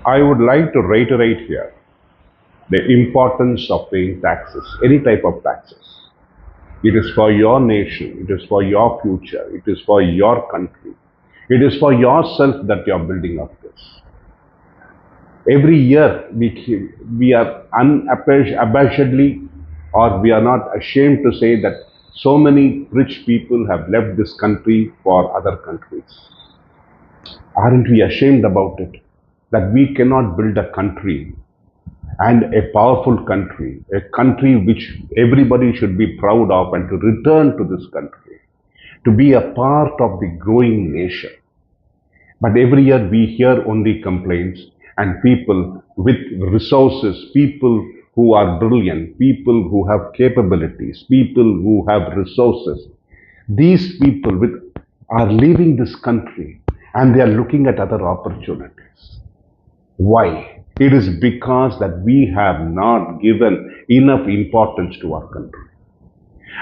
I would like to reiterate here the importance of paying taxes, any type of taxes. It is for your nation, it is for your future, it is for your country, it is for yourself that you are building up this. Every year we are unabashedly, or we are not ashamed to say that so many rich people have left this country for other countries. Aren't we ashamed about it? That we cannot build a country and a powerful country, a country which everybody should be proud of and to return to this country, to be a part of the growing nation. But every year we hear only complaints and people with resources, people who are brilliant, people who have capabilities, people who have resources. These people are leaving this country and they are looking at other opportunities. Why? It is because that we have not given enough importance to our country.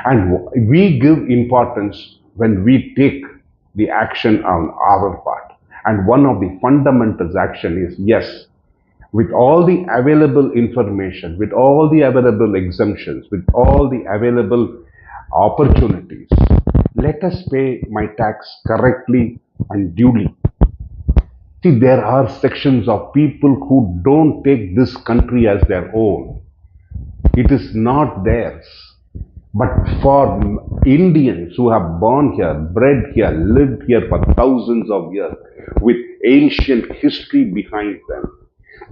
And we give importance when we take the action on our part. And one of the fundamental action is yes, with all the available information, with all the available exemptions, with all the available opportunities, let us pay my tax correctly and duly. See, there are sections of people who don't take this country as their own. It is not theirs. But for Indians who have born here, bred here, lived here for thousands of years, with ancient history behind them,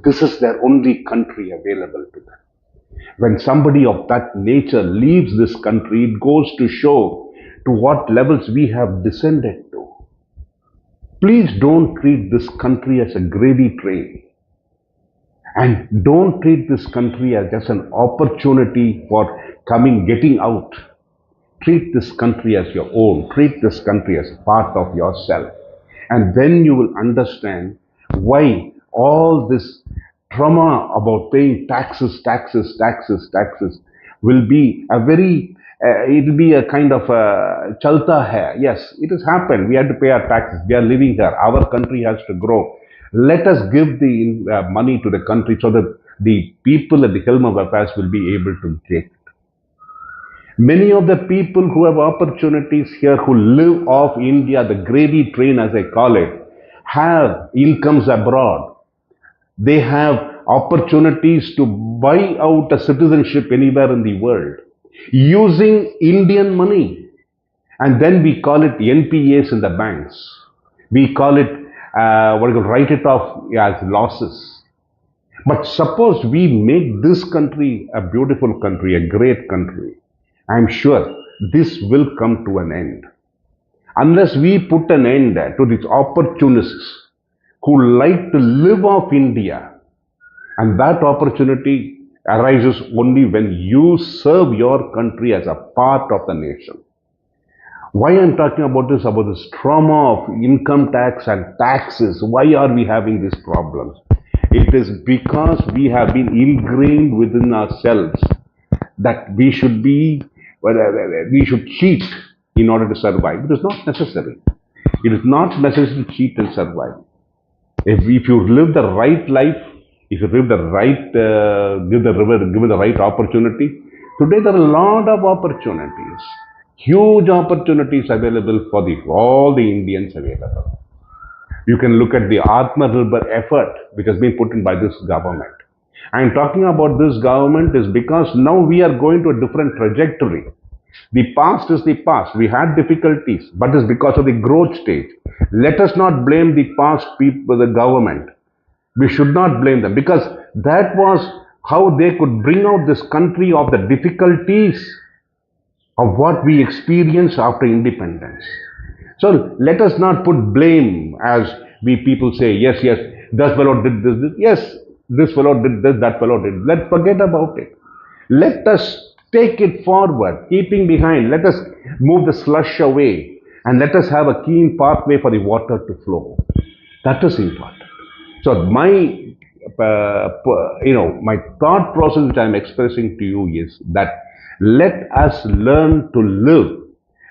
this is their only country available to them. When somebody of that nature leaves this country, it goes to show to what levels we have descended to. Please don't treat this country as a gravy train. And don't treat this country as just an opportunity for getting out. Treat this country as your own. Treat this country as part of yourself. And then you will understand why all this trauma about paying taxes will be it will be a kind of a chalta hai. Yes, it has happened. We have to pay our taxes. We are living here. Our country has to grow. Let us give the money to the country so that the people at the helm of affairs will be able to take. Many of the people who have opportunities here, who live off India, the gravy train as I call it, have incomes abroad. They have opportunities to buy out a citizenship anywhere in the world using Indian money. And then we call it NPAs in the banks. We call it, write it off as losses. But suppose we make this country a beautiful country, a great country, I'm sure this will come to an end. Unless we put an end to these opportunists who like to live off India, and that opportunity arises only when you serve your country as a part of the nation. Why I'm talking about this trauma of income tax and taxes. Why are we having these problems? It is because we have been ingrained within ourselves that we should cheat in order to survive. It is not necessary. It is not necessary to cheat and survive. If you live the right life, if you live the right, give the right opportunity. Today there are a lot of opportunities, huge opportunities available for all the Indians available. You can look at the Atmanirbhar effort which has been put in by this government. I am talking about this government is because now we are going to a different trajectory. The past is the past. We had difficulties, but it's because of the growth stage. Let us not blame the past people, the government. We should not blame them because that was how they could bring out this country of the difficulties of what we experienced after independence. So let us not put blame as we people say, yes, this fellow did this. Yes, this fellow did this, that fellow did. Let's forget about it. Let us take it forward, keeping behind. Let us move the slush away and let us have a keen pathway for the water to flow. That is important. So my my thought process which I am expressing to you is that let us learn to live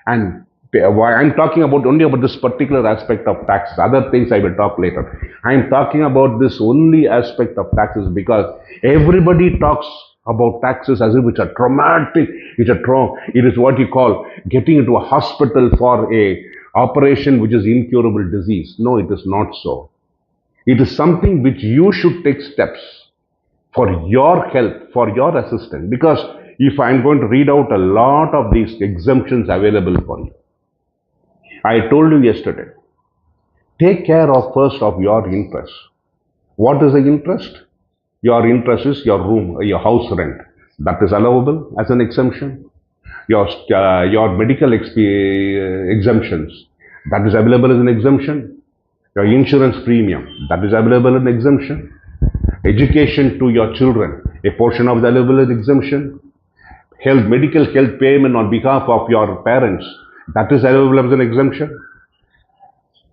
and I'm talking about only about this particular aspect of taxes. Other things I will talk later. I'm talking about this only aspect of taxes because everybody talks about taxes as if it's a traumatic, it is what you call getting into a hospital for a operation which is incurable disease. No, it is not so. It is something which you should take steps for your help, for your assistance. Because if I'm going to read out a lot of these exemptions available for you, I told you yesterday, take care of first of your interest. What is the interest? Your interest is your room, your house rent. That is allowable as an exemption. Your medical exemptions, that is available as an exemption. Your insurance premium, that is available as an exemption. Education to your children, a portion of the available as exemption. Medical health payment on behalf of your parents, that is available as an exemption.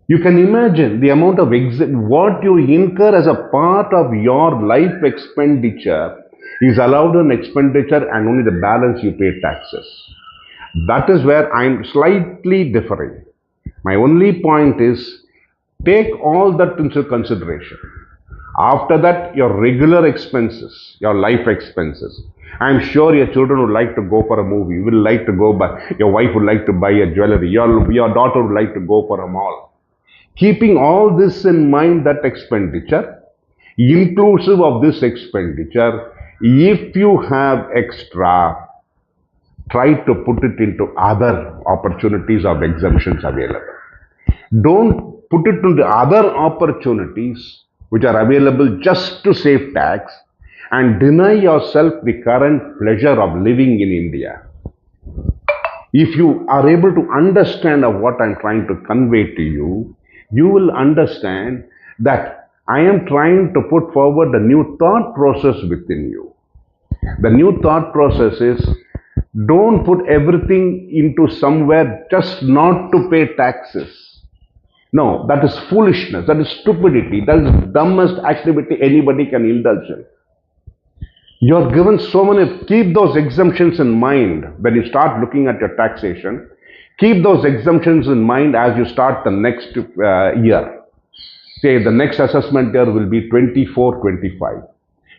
You can imagine the amount of what you incur as a part of your life expenditure is allowed an expenditure and only the balance you pay taxes. That is where I'm slightly differing. My only point is take all that into consideration. After that, your regular expenses, your life expenses. I'm sure your children would like to go for a movie, will like to go buy, your wife would like to buy a jewelry, your daughter would like to go for a mall. Keeping all this in mind, that expenditure, inclusive of this expenditure, if you have extra, try to put it into other opportunities of exemptions available. Don't put it into other opportunities which are available just to save tax and deny yourself the current pleasure of living in India. If you are able to understand of what I'm trying to convey to you, you will understand that I am trying to put forward a new thought process within you. The new thought process is don't put everything into somewhere just not to pay taxes. No, that is foolishness, that is stupidity, that is the dumbest activity anybody can indulge in. You're given so many, keep those exemptions in mind when you start looking at your taxation. Keep those exemptions in mind as you start the next year. Say the next assessment year will be 24-25.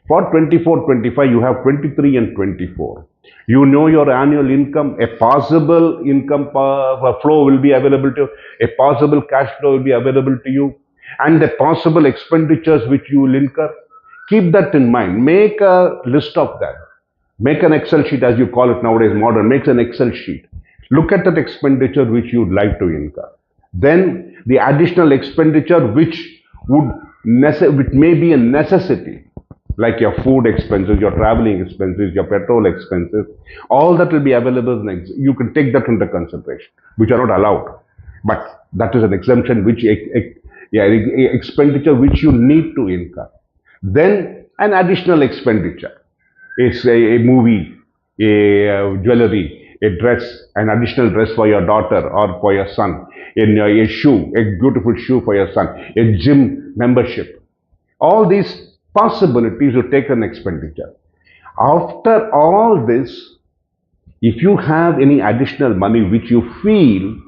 For 24-25, you have 23 and 24. You know your annual income, a possible income flow will be available to you, a possible cash flow will be available to you, and the possible expenditures which you will incur. Keep that in mind. Make a list of that. Make an Excel sheet, as you call it nowadays, modern. Make an Excel sheet. Look at that expenditure which you would like to incur. Then the additional expenditure which may be a necessity, like your food expenses, your traveling expenses, your petrol expenses, all that will be available. You can take that into consideration, which are not allowed. But that is an exemption, which expenditure which you need to incur. Then an additional expenditure is a movie, a jewelry, a dress, an additional dress for your daughter or for your son, a shoe, a beautiful shoe for your son, a gym membership. All these possibilities to take an expenditure. After all this, if you have any additional money which you feel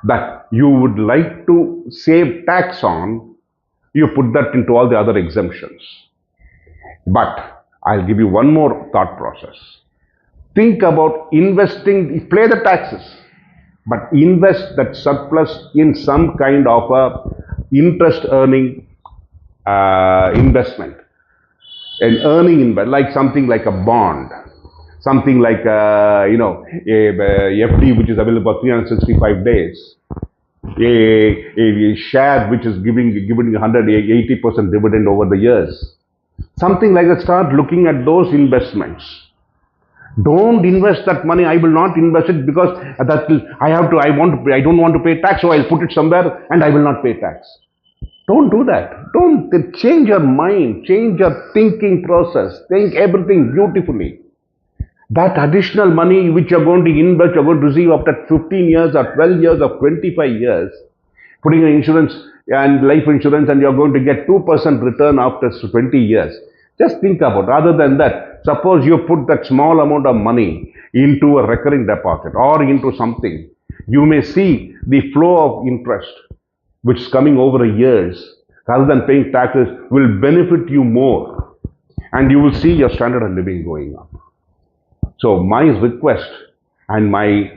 that you would like to save tax on, you put that into all the other exemptions. But I'll give you one more thought process. Think about investing, pay the taxes, but invest that surplus in some kind of a interest earning investment. An earning like something like a bond, something like a FD which is available for 365 days, a share which is giving 180% dividend over the years, something like that. Start looking at those investments. Don't invest that money. I will not invest it because I don't want to pay tax, so I'll put it somewhere and I will not pay tax. Don't do that. Don't change your mind, change your thinking process. Think everything beautifully. That additional money which you're going to invest, you're going to receive after 15 years or 12 years or 25 years, putting in insurance and life insurance, and you're going to get 2% return after 20 years. Just think about it. Rather than that, suppose you put that small amount of money into a recurring deposit or into something. You may see the flow of interest which is coming over the years rather than paying taxes will benefit you more, and you will see your standard of living going up. So my request and my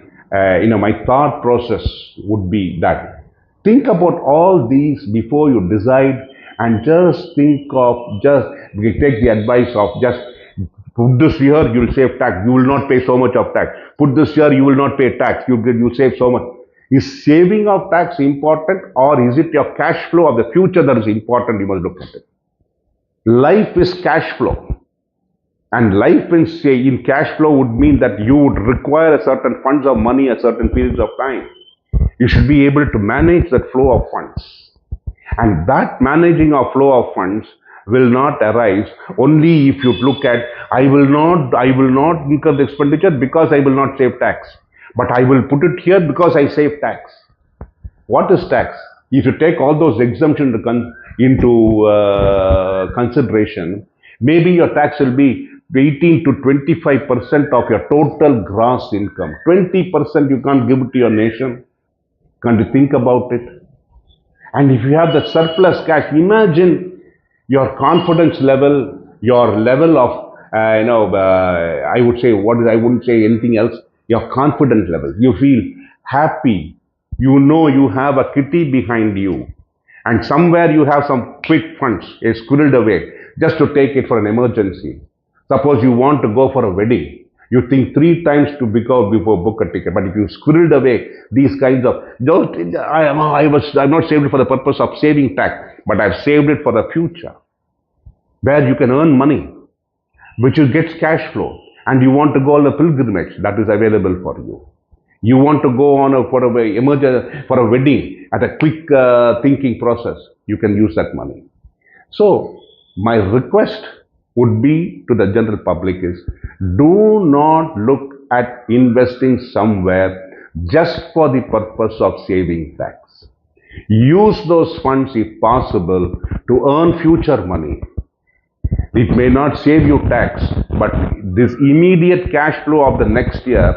thought process would be that think about all these before you decide, and just think of just take the advice of just put this here, you will save tax, you will not pay so much of tax. Put this here, you will not pay tax, you save so much. Is saving of tax important, or is it your cash flow of the future that is important? You must look at it. Life is cash flow. And life in cash flow would mean that you would require a certain funds of money at certain periods of time. You should be able to manage that flow of funds. And that managing of flow of funds will not arise only if you look at, I will not incur the expenditure because I will not save tax. But I will put it here because I save tax. What is tax? If you take all those exemptions into consideration, maybe your tax will be 18 to 25% of your total gross income. 20% you can't give it to your nation. Can't you think about it? And if you have the surplus cash, imagine your confidence level, your level of, I would say, I wouldn't say anything else, your confidence level. You feel happy. You know you have a kitty behind you. And somewhere you have some quick funds squirreled away just to take it for an emergency. Suppose you want to go for a wedding. You think 3 times before book a ticket. But if you squirreled away these kinds of, I'm not saved it for the purpose of saving tax, but I've saved it for the future, where you can earn money, which gets cash flow, and you want to go on a pilgrimage that is available for you. You want to go on for a wedding at a quick thinking process. You can use that money. So my request would be to the general public is, do not look at investing somewhere just for the purpose of saving tax. Use those funds, if possible, to earn future money. It may not save you tax, but this immediate cash flow of the next year,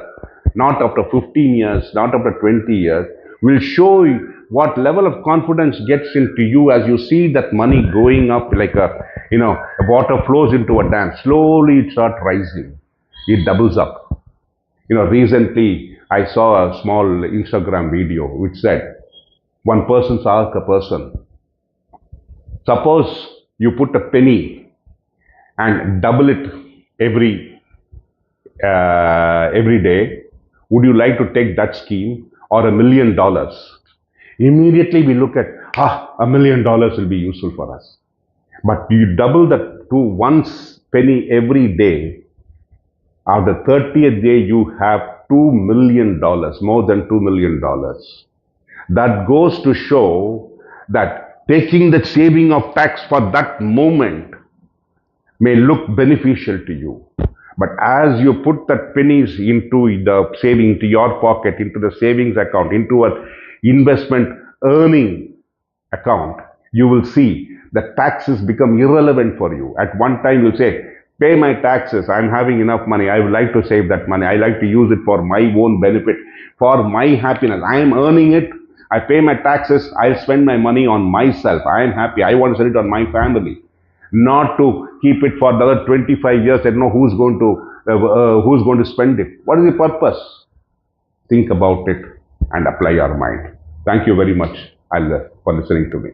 not after 15 years, not after 20 years, will show you what level of confidence gets into you as you see that money going up like a water flows into a dam. Slowly it starts rising. It doubles up. Recently I saw a small Instagram video which said, one person asked a person, suppose you put a penny and double it every day, would you like to take that scheme or $1 million? Immediately we look at, $1 million will be useful for us. But you double that to one penny every day, on the 30th day you have $2 million, more than $2 million. That goes to show that taking the saving of tax for that moment may look beneficial to you. But as you put that pennies into the saving, into your pocket, into the savings account, into an investment earning account, you will see the taxes become irrelevant for you. At one time you'll say, pay my taxes, I'm having enough money, I would like to save that money, I like to use it for my own benefit, for my happiness. I am earning it, I pay my taxes, I spend my money on myself, I am happy, I want to spend it on my family. Not to keep it for another 25 years and know who's going to spend it. What is the purpose? Think about it and apply your mind. Thank you very much for listening to me.